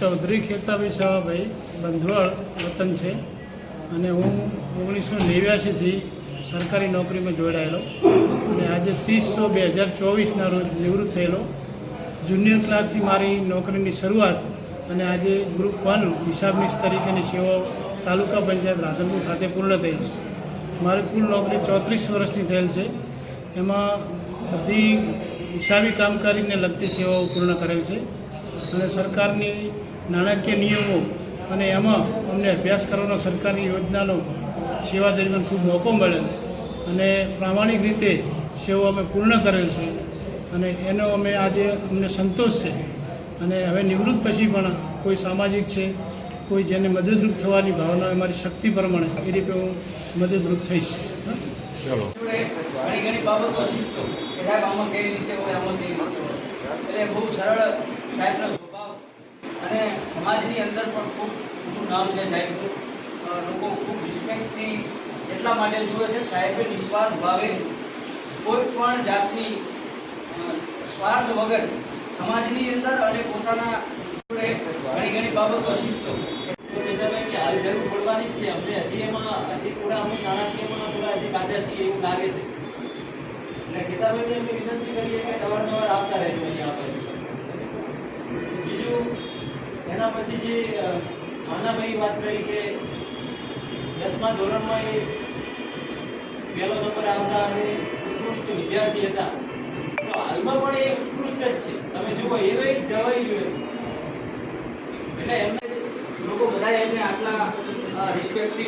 ચૌધરી ખેતાભાઈ સવાભાઈ બંધવળ વતન છે અને હું 1989થી સરકારી નોકરીમાં જોડાયેલો અને આજે 30/6/2024ના રોજ નિવૃત્ત થયેલો. જુનિયર ક્લાર્કથી મારી નોકરીની શરૂઆત અને આજે ગ્રુપ 1 હિસાબનીશ તરીકેની સેવાઓ તાલુકા પંચાયત રાધનપુર ખાતે પૂર્ણ થયેલ છે. મારી કુલ નોકરી 34 વર્ષની થયેલ છે. એમાં બધી હિસાબી કામકારીને લગતી સેવાઓ પૂર્ણ કરેલ છે અને સરકારની નાણાકીય નિયમો અને એમાં અમને અભ્યાસ કરવાનો સરકારની યોજનાનો સેવા દરમિયાન ખૂબ મોકો મળેલ અને પ્રામાણિક રીતે સેવાઓ અમે પૂર્ણ કરેલ છે અને એનો આજે અમને સંતોષ છે. અને હવે નિવૃત્ત પછી પણ કોઈ સામાજિક છે, કોઈ જેને મદદરૂપ થવાની ભાવના અમારી શક્તિ પ્રમાણે એ રીતે હું મદદરૂપ થઈશ. ચાલો ઘણી બાબતો શીખતો કે સાહેબ આમાં કેવી રીતે હોય, આમાં કેવી રીતે હોય. એટલે બહુ સરળ સાહેબનો સ્વભાવ અને સમાજની અંદર પણ ખૂબ ઊંચું નામ છે સાહેબનું. લોકો ખૂબ રિસ્પેક્ટથી એટલા માટે જુએ છે સાહેબે નિસ્વાર્થ ભાવે કોઈ પણ જાતની સ્વાર્થ વગર સમાજની અંદર અને પોતાના ઘણી બાબતો શીખતો. હાલ જરૂર પડવાની જ છે. અમને હજી થોડા અમે નાણાકીયમાં થોડા હજી કાચા છીએ એવું લાગે છે. એટલે ખેતાભાઈને અમે વિનંતી કરીએ કે અવારનવાર આવતા રહેજો અહીંયા આપણે. બીજું એના પછી જે માનાભાઈ વાત કરી કે 10મા ધોરણમાં એ પહેલો નંબર આવતા અને ઉત્કૃષ્ટ વિદ્યાર્થી હતા. તો હાલમાં પણ એ ઉત્કૃષ્ટ જ છે. તમે જુઓ એનો એક જવાઈ ગયો. એટલે એમને લોકો બધા એમને આટલા રિસ્પેક્ટથી